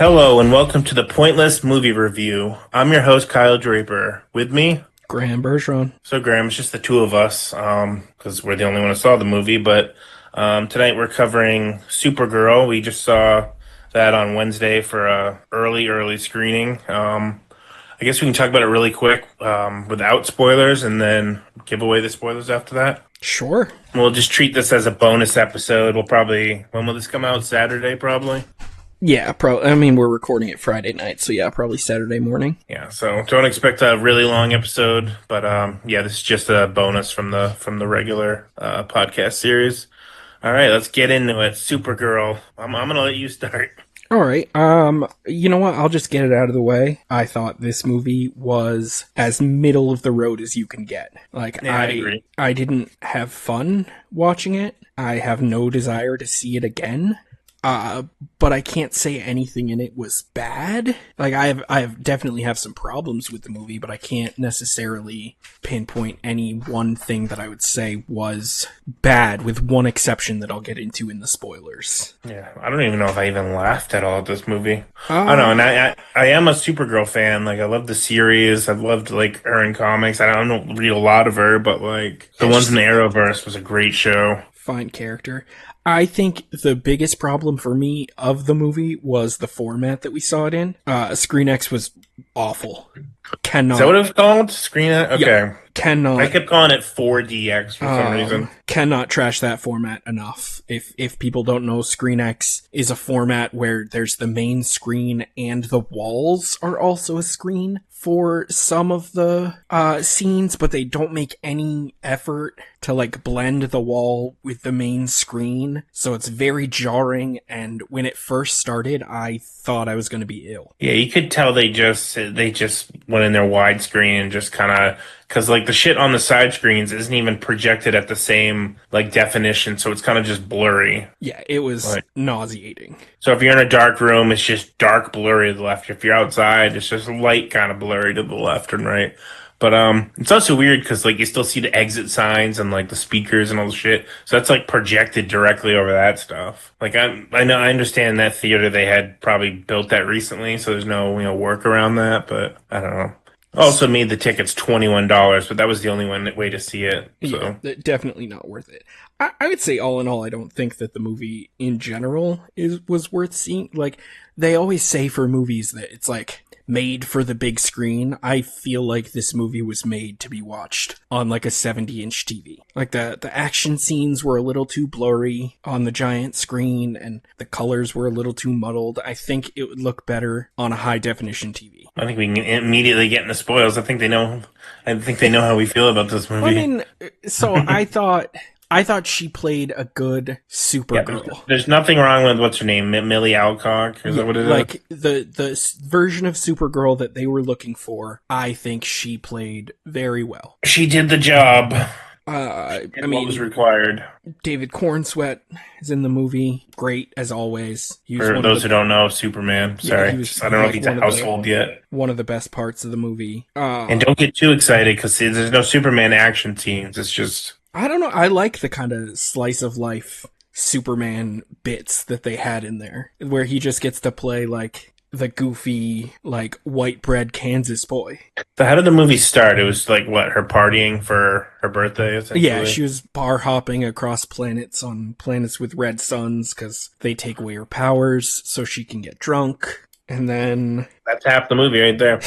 Hello and welcome to the Pointless Movie Review. I'm your host, Kyle Draper. With me, Graham Bergeron. so Graham, it's just the two of us, because we're the only one who saw the movie. But tonight we're covering Supergirl. We just saw that on Wednesday for a early screening. I guess we can talk about it really quick, without spoilers, and then give away the spoilers after that. Sure. We'll just treat this as a bonus episode. When will this come out? Saturday, probably. Yeah, we're recording it Friday night, so yeah, probably Saturday morning. Yeah, so don't expect a really long episode, but yeah, this is just a bonus from the regular podcast series. All right, let's get into it. Supergirl. I'm gonna let you start. All right. You know what? I'll just get it out of the way. I thought this movie was as middle of the road as you can get. Yeah, I agree. I didn't have fun watching it. I have no desire to see it again. But I can't say anything in it was bad. Like I definitely have some problems with the movie, but I can't necessarily pinpoint any one thing that I would say was bad, with one exception that I'll get into in the spoilers. Yeah, I don't even know if I even laughed at all at this movie. I don't know, and I am a Supergirl fan. Like, I love the series. I've loved her in comics. I don't read a lot of her, but the ones in the Arrowverse was a great show. Fine character. I think the biggest problem for me of the movie was the format that we saw it in. Screen X was awful. Cannot. Is that what it was called? Screen X? Okay. Yeah, cannot. I kept calling it 4DX for some reason. Cannot trash that format enough. If people don't know, Screen X is a format where there's the main screen and the walls are also a screen for some of the scenes, but they don't make any effort to blend the wall with the main screen, so it's very jarring. And when it first started, I thought I was going to be ill. Yeah, you could tell they just went in their widescreen and just kind of, because the shit on the side screens isn't even projected at the same definition, so it's kind of just blurry. Yeah, it was nauseating. So if you're in a dark room, it's just dark blurry to the left. If you're outside, it's just light kind of blurry to the left and right. But it's also weird because you still see the exit signs and the speakers and all the shit. So that's projected directly over that stuff. I know, I understand that theater, they had probably built that recently, so there's no work around that. But I don't know. Also made the tickets $21, but that was the only way to see it. So. Yeah, definitely not worth it. I would say all in all, I don't think that the movie in general was worth seeing. They always say for movies that it's made for the big screen. I feel like this movie was made to be watched on a 70-inch TV. The action scenes were a little too blurry on the giant screen, and the colors were a little too muddled. I think it would look better on a high-definition TV. I think we can immediately get into spoils. I think they know how we feel about this movie. So I thought she played a good Supergirl. Yeah, there's nothing wrong with, what's her name, Millie Alcock? Is that what it is? The version of Supergirl that they were looking for, I think she played very well. She did the job. What was required. David Cornsweet is in the movie. Great, as always. For those who don't know, Superman. Sorry. I don't know if he's a household yet. One of the best parts of the movie. And don't get too excited, because there's no Superman action scenes. It's just... I don't know. I like the kind of slice of life Superman bits that they had in there, where he just gets to play the goofy, white bread Kansas boy. So how did the movie start? It was her partying for her birthday, essentially? Yeah, she was bar hopping across planets on planets with red suns because they take away her powers so she can get drunk. And then... That's half the movie right there.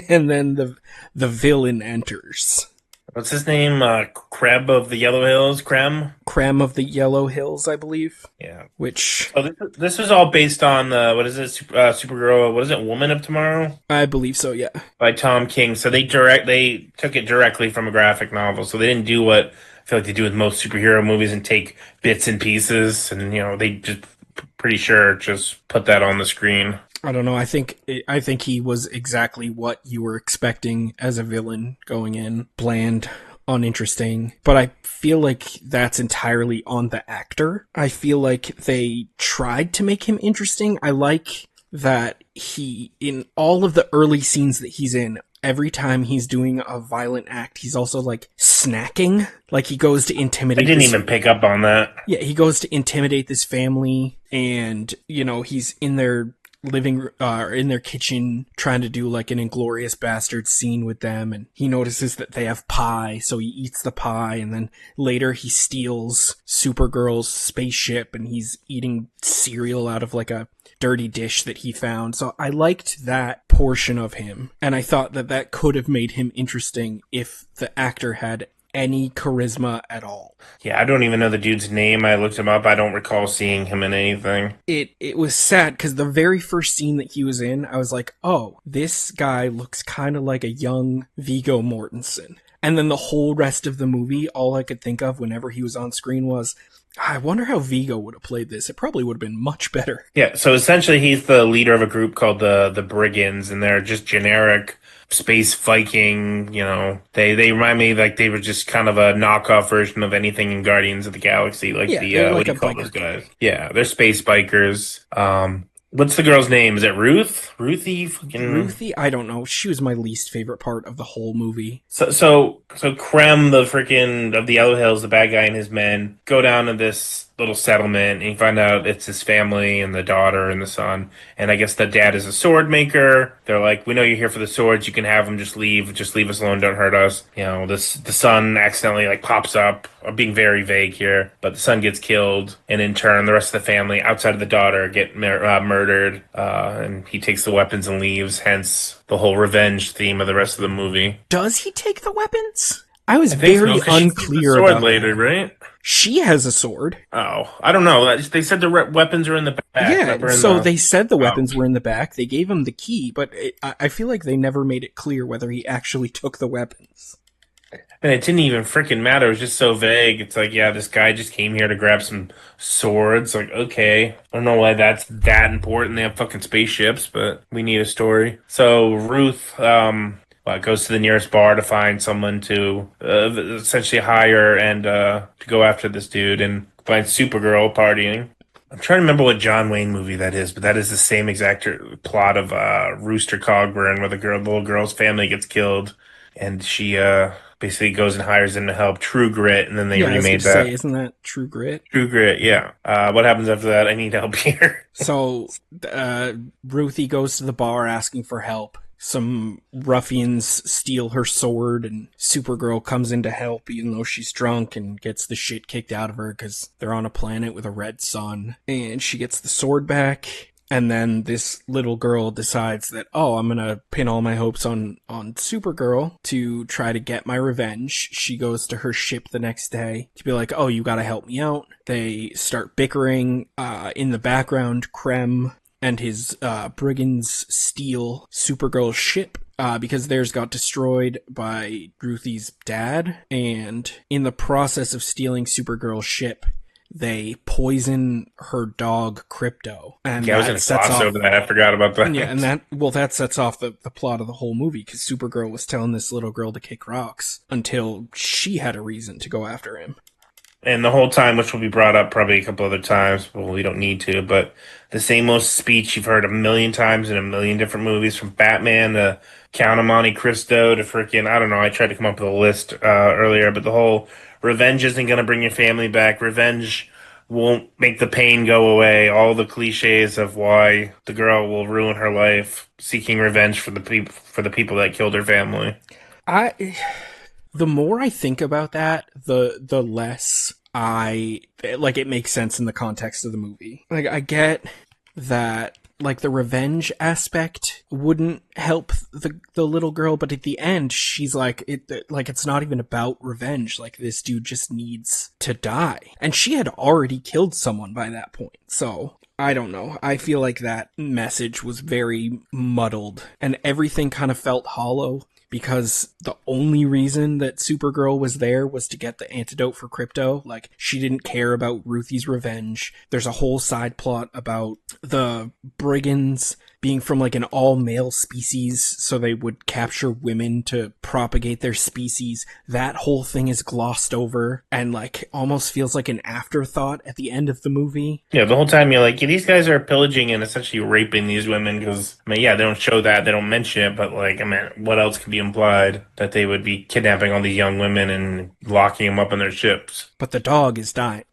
And then the villain enters. What's his name? Kreb of the Yellow Hills? Krem of the Yellow Hills, I believe. Yeah. Which... So this is all based on, what is it, Supergirl, what is it, Woman of Tomorrow? I believe so, yeah. By Tom King. So they took it directly from a graphic novel, so they didn't do what I feel like they do with most superhero movies and take bits and pieces, and, they just, pretty sure, just put that on the screen. I don't know. I think he was exactly what you were expecting as a villain going in. Bland, uninteresting. But I feel like that's entirely on the actor. I feel like they tried to make him interesting. I like that he, in all of the early scenes that he's in, every time he's doing a violent act, he's also snacking. He goes to intimidate. I didn't even pick up on that. Yeah, he goes to intimidate this family, and he's in there in their kitchen trying to do like an Inglorious Bastard scene with them, and he notices that they have pie, so he eats the pie, and then later he steals Supergirl's spaceship and he's eating cereal out of like a dirty dish that he found. So I liked that portion of him, and I thought that that could have made him interesting if the actor had any charisma at all. Yeah, I don't even know the dude's name. I looked him up. I don't recall seeing him in anything. It was sad because the very first scene that he was in, I was like, oh, this guy looks kind of like a young Viggo Mortensen. And then the whole rest of the movie, all I could think of whenever he was on screen was, I wonder how Viggo would have played this. It probably would have been much better. Yeah, so essentially he's the leader of a group called the Brigands, and they're just generic space Viking, They remind me like they were just kind of a knockoff version of anything in Guardians of the Galaxy, like Yeah, the they're what like do a you call those biker guys? gang. Yeah, they're space bikers. What's the girl's name? Is it Ruth? Ruthie? Fucking Ruthie, I don't know. She was my least favorite part of the whole movie. so Krem, the freaking of the Yellow Hills, the bad guy and his men go down to this little settlement, and you find out it's his family and the daughter and the son. And I guess the dad is a sword maker. They're like, we know you're here for the swords. You can have them. Just leave. Just leave us alone. Don't hurt us. This the son accidentally like pops up. I'm being very vague here, but the son gets killed, and in turn, the rest of the family outside of the daughter get murdered. And he takes the weapons and leaves. Hence the whole revenge theme of the rest of the movie. Does he take the weapons? I was I think so, very 'cause she sees the unclear sword about later, that. right? She has a sword. Oh, I don't know. They said the weapons are in the back. Yeah, Remember in so the they said the oh. weapons were in the back. They gave him the key, but I feel like they never made it clear whether he actually took the weapons. And it didn't even freaking matter. It was just so vague. It's like, yeah, this guy just came here to grab some swords. Like, okay. I don't know why that's that important. They have fucking spaceships, but we need a story. So Ruth, goes to the nearest bar to find someone to essentially hire and to go after this dude, and finds Supergirl partying. I'm trying to remember what John Wayne movie that is, but that is the same exact plot of Rooster Cogburn, where the little girl's family gets killed, and she basically goes and hires him to help. True Grit, and then they Yeah, I was going remade to say, that. isn't that True Grit? True Grit, yeah. What happens after that? I need help here. So, Ruthie goes to the bar asking for help. Some ruffians steal her sword, and Supergirl comes in to help, even though she's drunk, and gets the shit kicked out of her because they're on a planet with a red sun. And she gets the sword back, and then this little girl decides that, oh, I'm gonna pin all my hopes on Supergirl to try to get my revenge. She goes to her ship the next day to be like, oh, you gotta help me out. They start bickering. In the background, Krem and his brigands steal Supergirl's ship because theirs got destroyed by Ruthie's dad. And in the process of stealing Supergirl's ship, they poison her dog Crypto, and Yeah, I was that going to sets gloss off. over that. I forgot about that. Yeah, and that sets off the plot of the whole movie, because Supergirl was telling this little girl to kick rocks until she had a reason to go after him. And the whole time, which will be brought up probably a couple other times, well, we don't need to, but the same old speech you've heard a million times in a million different movies, from Batman to Count of Monte Cristo to freaking, I don't know, I tried to come up with a list earlier, but the whole revenge isn't going to bring your family back. Revenge won't make the pain go away. All the cliches of why the girl will ruin her life seeking revenge for the people that killed her family. The more I think about that, the less it makes sense in the context of the movie. Like, I get that, like, the revenge aspect wouldn't help the little girl, but at the end, she's like, it's not even about revenge. Like, this dude just needs to die. And she had already killed someone by that point. So, I don't know. I feel like that message was very muddled, and everything kind of felt hollow, because the only reason that Supergirl was there was to get the antidote for Crypto. Like, she didn't care about Ruthie's revenge. There's a whole side plot about the brigands being from, like, an all-male species, so they would capture women to propagate their species. That whole thing is glossed over and, like, almost feels like an afterthought at the end of the movie. Yeah, the whole time you're like, yeah, these guys are pillaging and essentially raping these women because, I mean, yeah, they don't show that, they don't mention it, but, like, I mean, what else could be implied? That they would be kidnapping all these young women and locking them up in their ships. But the dog is dying.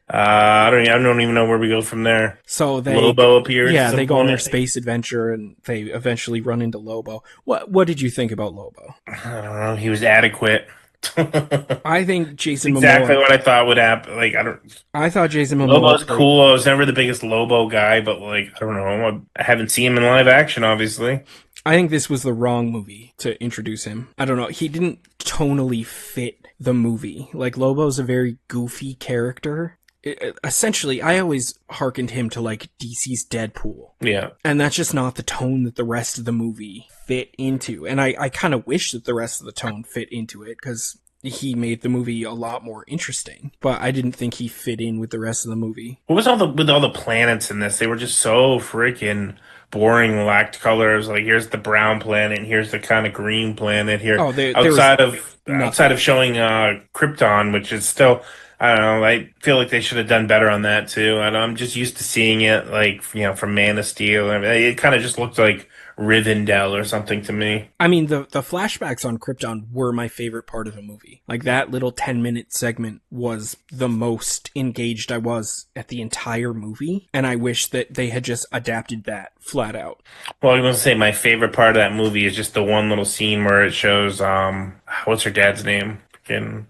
I don't even know where we go from there. So Lobo appears at yeah, they some go on their point. space adventure and they eventually run into Lobo. What did you think about Lobo? I don't know. He was adequate. I think Jason Exactly Momoa. what I thought would happen. Like I don't. I thought Jason Momoa Lobo's played. cool. I was never the biggest Lobo guy, but like I don't know. I haven't seen him in live action, obviously. I think this was the wrong movie to introduce him. I don't know. He didn't tonally fit the movie. Like Lobo's a very goofy character. Essentially, I always hearkened him to like DC's Deadpool. Yeah. And that's just not the tone that the rest of the movie fit into. And I kind of wish that the rest of the tone fit into it because he made the movie a lot more interesting. But I didn't think he fit in with the rest of the movie. What was all the with all the planets in this? They were just so freaking boring, lacked colors. Like here's the brown planet, and here's the kind of green planet here. Oh, there was Outside of nothing. showing Krypton, which is still I don't know. I feel like they should have done better on that too. And I'm just used to seeing it like from Man of Steel. I mean, it kind of just looked like Rivendell or something to me. I mean, the flashbacks on Krypton were my favorite part of the movie. Like, that little 10-minute segment was the most engaged I was at the entire movie, and I wish that they had just adapted that flat out. Well, I was gonna say my favorite part of that movie is just the one little scene where it shows what's her dad's name? Freaking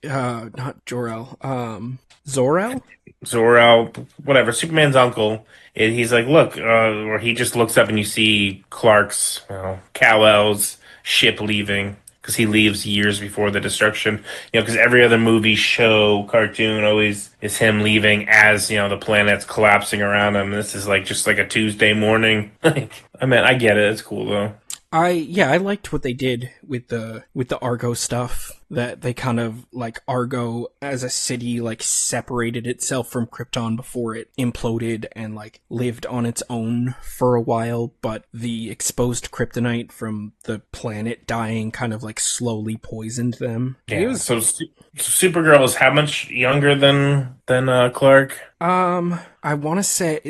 Not Jor-El, Zor-El? Zor-El, whatever, Superman's uncle. And he's like, look, or he just looks up and you see Clark's, Kal-El's ship leaving because he leaves years before the destruction. Because every other movie, show, cartoon always is him leaving as the planet's collapsing around him. This is like just like a Tuesday morning. I mean, I get it. It's cool though. I liked what they did with the Argo stuff. That they kind of like Argo as a city like separated itself from Krypton before it imploded and like lived on its own for a while, but the exposed kryptonite from the planet dying kind of like slowly poisoned them. It Yeah. was Supergirl is how much younger than Clark? I want to say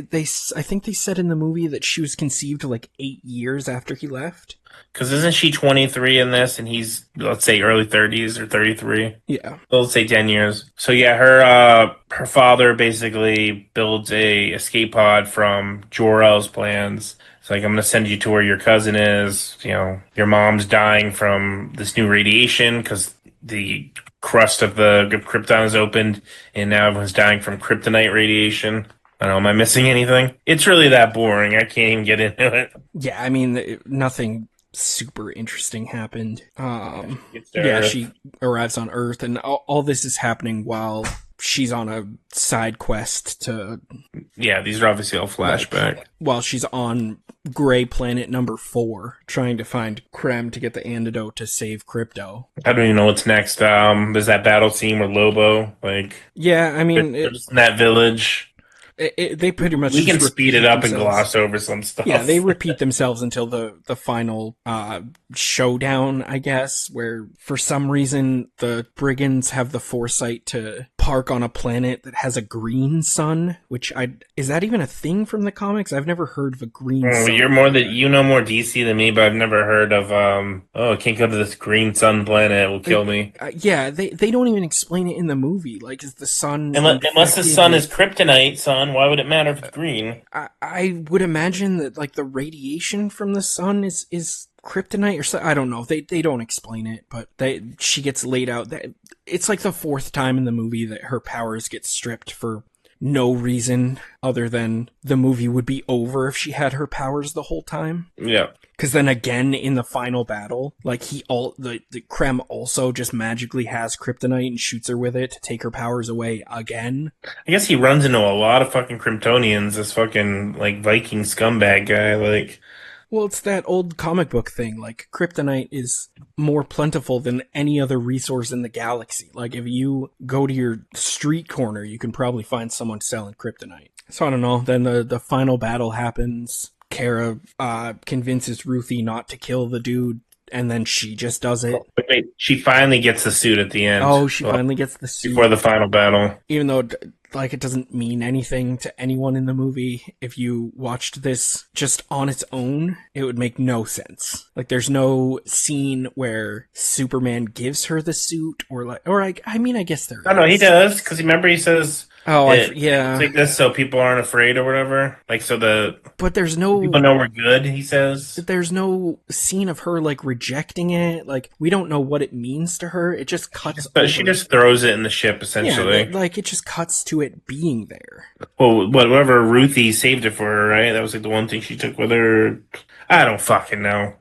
I think they said in the movie that she was conceived like 8 years after he left. Because isn't she 23 in this, and he's let's say early 30s or 33? Yeah. So let's say 10 years. So yeah, her father basically builds a escape pod from Jor-El's plans. It's like I'm gonna send you to where your cousin is. Your mom's dying from this new radiation because the crust of the Krypton is opened, and now everyone's dying from kryptonite radiation. I don't know. Am I missing anything? It's really that boring. I can't even get into it. Yeah, I mean, nothing super interesting happened. It's to Yeah, Earth. she arrives on Earth, and all this is happening while she's on a side quest to, Yeah, these are obviously all like, flashback. while she's on Gray Planet number 4, trying to find Krem to get the antidote to save Crypto. I don't even know what's next. There's that battle scene with Lobo, like Yeah, I mean, they're just in that village. they pretty much We just can speed it repeat up and themselves. gloss over some stuff. Yeah, they repeat themselves until the final showdown, I guess, where for some reason the brigands have the foresight to park on a planet that has a green sun, which is that even a thing from the comics? I've never heard of a green Oh, sun. you know more DC than me, but I've never heard of I can't go to this green sun planet, it will kill me. Yeah, they don't even explain it in the movie. Like, is the sun Unless the infected sun is with kryptonite, son, why would it matter if it's green? I would imagine that like the radiation from the sun is kryptonite or so. I don't know. They don't explain it, but she gets laid out. It's like the fourth time in the movie that her powers get stripped for no reason other than the movie would be over if she had her powers the whole time. Yeah. Because then again in the final battle, like the Krem also just magically has kryptonite and shoots her with it to take her powers away again. I guess he runs into a lot of fucking Kryptonians, this fucking like Viking scumbag guy, like Well, it's that old comic book thing. Like, kryptonite is more plentiful than any other resource in the galaxy. Like, if you go to your street corner, you can probably find someone selling kryptonite. So I don't know. Then the final battle happens. Kara convinces Ruthie not to kill the dude and then she just does it. But wait, she finally gets the suit at the end, Oh, she well, finally gets the suit, before the final battle. even though like it doesn't mean anything to anyone in the movie. If you watched this just on its own, it would make no sense. Like there's no scene where Superman gives her the suit, or like, or I mean, I guess there Oh no, he is. does because remember he says Oh, it's yeah, like this so people aren't afraid or whatever. Like so the but people know we're good. He says, there's no scene of her like rejecting it. Like we don't know what it means to her. It just cuts but she over. just throws it in the ship Yeah, essentially. like it just cuts to it being there. Well, whatever Ruthie saved it for her, right? That was like the one thing she took with her. I don't fucking know.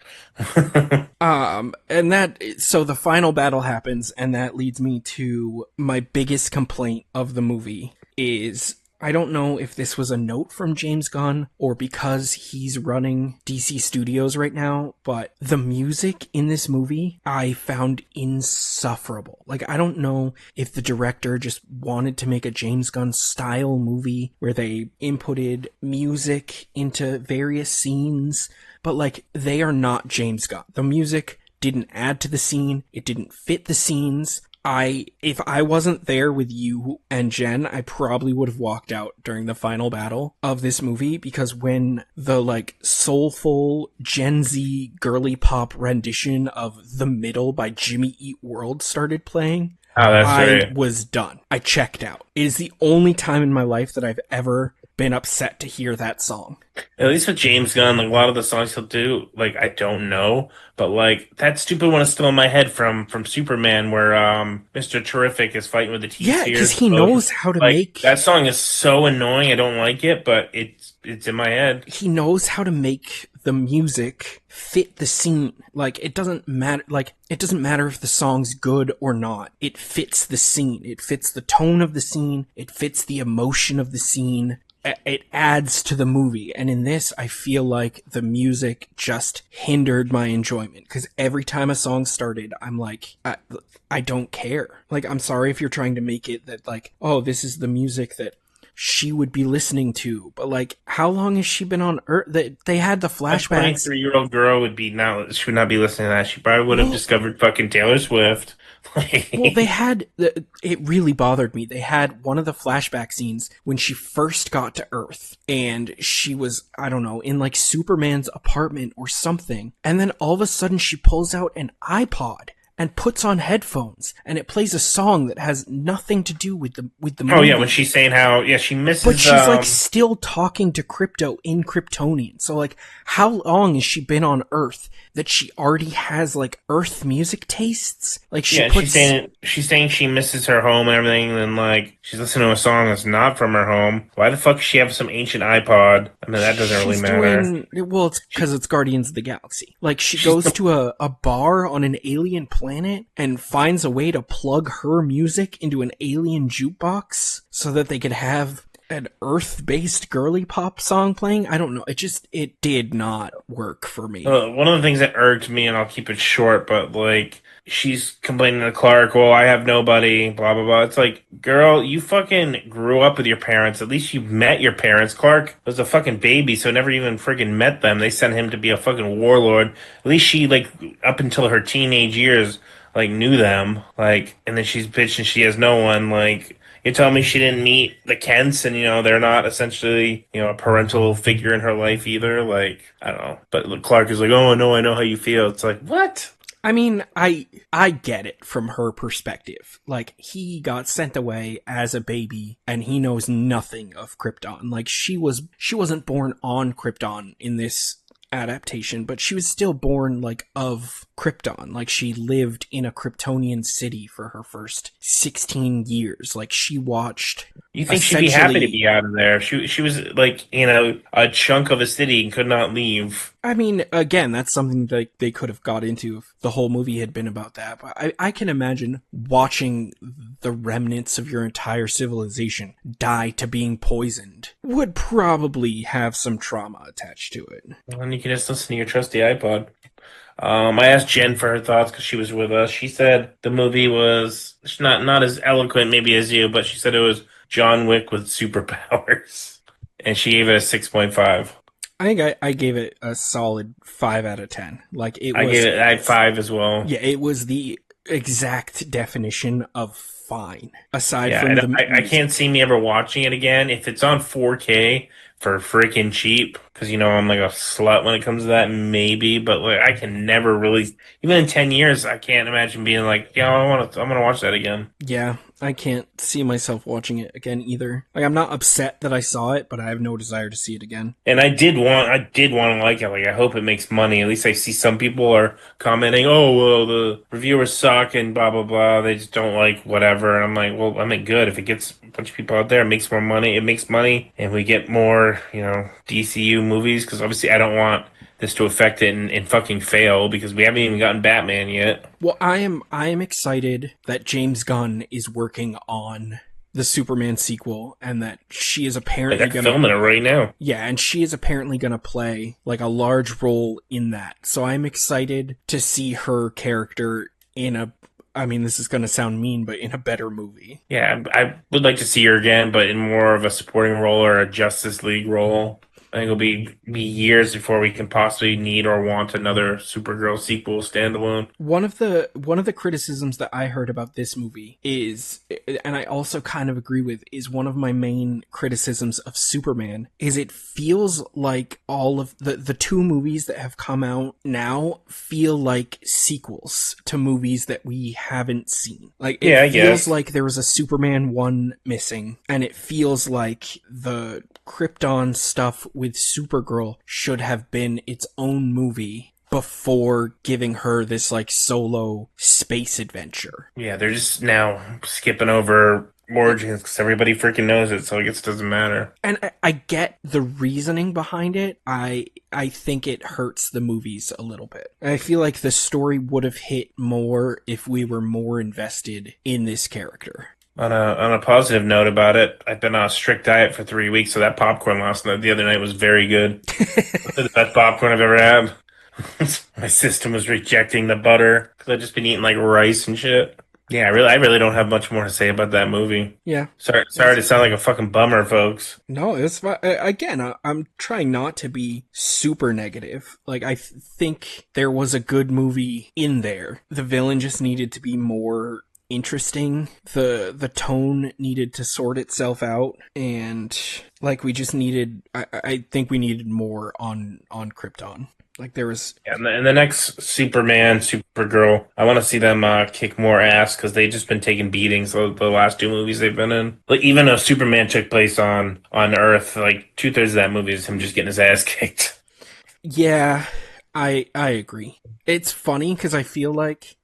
And that, so the final battle happens, and that leads me to my biggest complaint of the movie is I don't know if this was a note from James Gunn or because he's running DC Studios right now, but the music in this movie I found insufferable. Like, I don't know if the director just wanted to make a James Gunn style movie where they inputted music into various scenes, but like, they are not James Gunn. The music didn't add to the scene, it didn't fit the scenes. If I wasn't there with you and Jen, I probably would have walked out during the final battle of this movie, because when the like soulful Gen Z girly pop rendition of The Middle by Jimmy Eat World started playing, Oh, that's I right. was done. I checked out. It is the only time in my life that I've ever been upset to hear that song. At least with James Gunn, like a lot of the songs he'll do, like I don't know, but like that stupid one is still in my head from Superman, where Mr. Terrific is fighting with the T Yeah, because Spheres. he knows how to Like make that song is so annoying. I don't like it, but it's in my head. he knows how to make the music fit the scene. Like it doesn't matter if the song's good or not. It fits the scene. It fits the tone of the scene. It fits the emotion of the scene. It adds to the movie. And in this, I feel like the music just hindered my enjoyment, because every time a song started, I'm like, I don't care. Like, I'm sorry if you're trying to make it that like, oh, this is the music that she would be listening to, but like, how long has she been on Earth? That they had the A flashbacks. 23-year-old girl would be now she would not be listening to that. She probably would have Well, discovered fucking Taylor Swift. they had it really bothered me. They had one of the flashback scenes when she first got to Earth, and she was, I don't know, in like Superman's apartment or something, and then all of a sudden she pulls out an iPod and puts on headphones, and it plays a song that has nothing to do with the Oh yeah, when movie. she's saying how she But misses she's like still talking to Crypto in Kryptonian. So like, how long has she been on Earth that she already has like Earth music tastes? Like she yeah, puts, she's saying she misses her home and everything, and then like she's listening to a song that's not from her home. Why the fuck does she have some ancient iPod? I mean, that doesn't really she's matter. doing, well, it's because it's Guardians of the Galaxy. Like she She's goes to a bar on an alien planet and finds a way to plug her music into an alien jukebox so that they could have an Earth-based girly pop song playing. I don't know. It did not work for me. one of the things that irked me, and I'll keep it short, but like she's complaining to Clark, "Well, I have nobody," blah blah blah. It's like, girl, you fucking grew up with your parents. At least you met your parents. Clark was a fucking baby, so never even friggin' met them. They sent him to be a fucking warlord. At least she like up until her teenage years, like knew them. Like, and then she's bitching she has no one. Like, you tell me she didn't meet the Kents, and they're not essentially a parental figure in her life either. Like, I don't know. But Clark is like, "Oh no, I know how you feel." It's like, what? I mean, I get it from her perspective. Like, he got sent away as a baby and he knows nothing of Krypton. Like, she wasn't born on Krypton in this adaptation, but she was still born like of Krypton. Like, she lived in a Kryptonian city for her first 16 years. Like, she watched You think she'd be happy to essentially, be out of there? She was like, a chunk of a city and could not leave. I mean, again, that's something that they could have got into if the whole movie had been about that. But I can imagine watching the remnants of your entire civilization die to being poisoned would probably have some trauma attached to it. And you can just listen to your trusty iPod. I asked Jen for her thoughts because she was with us. She said the movie was not as eloquent maybe as you, but she said it was John Wick with superpowers, and she gave it a 6.5. I think I gave it a solid 5 out of 10. Like it I gave was, it I had 5 as well. yeah, it was the exact definition of fine. Aside Yeah, from and the I can't music, see me ever watching it again. If it's on 4K for freaking cheap, because I'm like a slut when it comes to that, maybe, but like I can never really, even in 10 years, I can't imagine being like, yeah, I'm gonna watch that again. yeah, I can't see myself watching it again either. Like I'm not upset that I saw it, but I have no desire to see it again. And I did want to like it. Like, I hope it makes money. At least I see some people are commenting, "Oh, well, the reviewers suck and blah blah blah. They just don't like whatever." And I'm like, "Well, I mean, good. If it gets a bunch of people out there, it makes more money. It makes money, and we get more, DCU movies. Because obviously, I don't want this to affect it and fucking fail because we haven't even gotten Batman yet. Well, I am excited that James Gunn is working on the Superman sequel and that she is Like, apparently they're going to filming it right now. yeah, and she is apparently going to play like a large role in that. So I'm excited to see her character in a I mean, this is going to sound mean, but in a better movie. Yeah, I would like to see her again, but in more of a supporting role or a Justice League role. I think it'll be years before we can possibly need or want another Supergirl sequel standalone. One of the criticisms that I heard about this movie is, and I also kind of agree with, is one of my main criticisms of Superman is it feels like all of the two movies that have come out now feel like sequels to movies that we haven't seen. Like it Yeah, I feels guess. like there was a Superman 1 missing, and it feels like the Krypton stuff with Supergirl should have been its own movie before giving her this like solo space adventure. Yeah, they're just now skipping over Origins because everybody freaking knows it, so I guess it doesn't matter. And I get the reasoning behind it. I think it hurts the movies a little bit. I feel like the story would have hit more if we were more invested in this character. On a positive note about it, I've been on a strict diet for 3 weeks, so that popcorn last night, the other night, was very good. The best popcorn I've ever had. My system was rejecting the butter because I've just been eating like rice and shit. Yeah, I really don't have much more to say about that movie. Yeah. Sorry to sound like a fucking bummer, folks. No, it's again. I'm trying not to be super negative. Like think there was a good movie in there. The villain just needed to be more interesting. The tone needed to sort itself out, and like we just needed. I think we needed more on Krypton. Like there was Yeah, and the next Superman, Supergirl, I want to see them kick more ass because they've just been taking beatings the last two movies they've been in. Like, even though Superman took place on Earth, like 2/3 of that movie is him just getting his ass kicked. yeah. I agree. It's funny because I feel like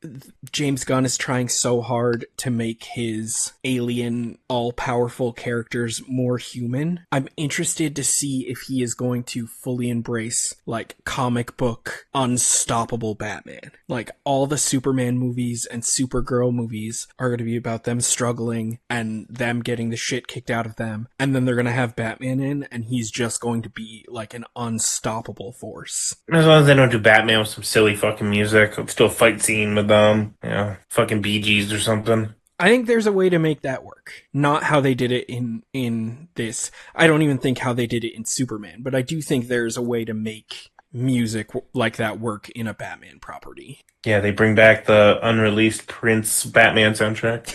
James Gunn is trying so hard to make his alien, all powerful characters more human. I'm interested to see if he is going to fully embrace, like, comic book, unstoppable Batman. Like, all the Superman movies and Supergirl movies are going to be about them struggling and them getting the shit kicked out of them. And then they're going to have Batman in, and he's just going to be, like, an unstoppable force. As long as they don't do Batman with some silly fucking music, let's do a fight scene with fucking Bee Gees or something. I think there's a way to make that work. Not how they did it in this. I don't even think how they did it in Superman, but I do think there's a way to make music like that work in a Batman property. Yeah, they bring back the unreleased Prince Batman soundtrack.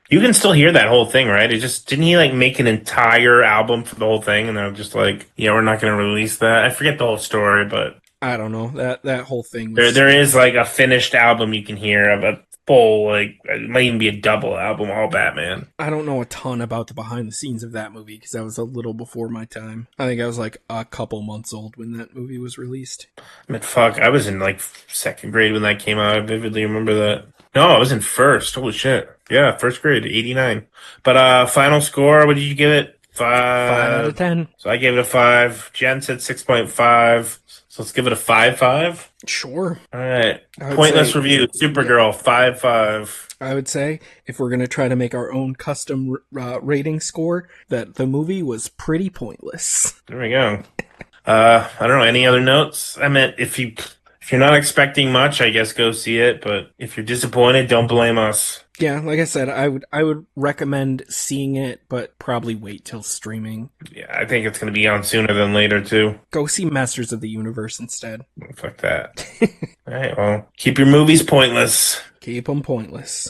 You can still hear that whole thing, right? It just didn't he like make an entire album for the whole thing, and they're just like, yeah, we're not going to release that. I forget the whole story, but I don't know. That whole thing there was there is like a finished album you can hear of a full, like, it might even be a double album, all Batman. I don't know a ton about the behind the scenes of that movie because that was a little before my time. I think I was like a couple months old when that movie was released. I mean, fuck, I was in like second grade when that came out. I vividly remember that. No, I was in first. Holy shit. Yeah, first grade, 89. But final score, what did you give it? 5 out of 10. So I gave it a 5. Jen said 6.5. So let's give it a 5.5. Sure. All right. I would Pointless say, review. Supergirl, 5.5. I would say if we're going to try to make our own custom rating score, that the movie was pretty pointless. There we go. I don't know. Any other notes? I meant if you're not expecting much, I guess go see it. But if you're disappointed, don't blame us. Yeah, like I said, I would recommend seeing it, but probably wait till streaming. Yeah, I think it's going to be on sooner than later too. Go see Masters of the Universe instead. Fuck that. All right, well, keep your movies pointless. Keep them pointless.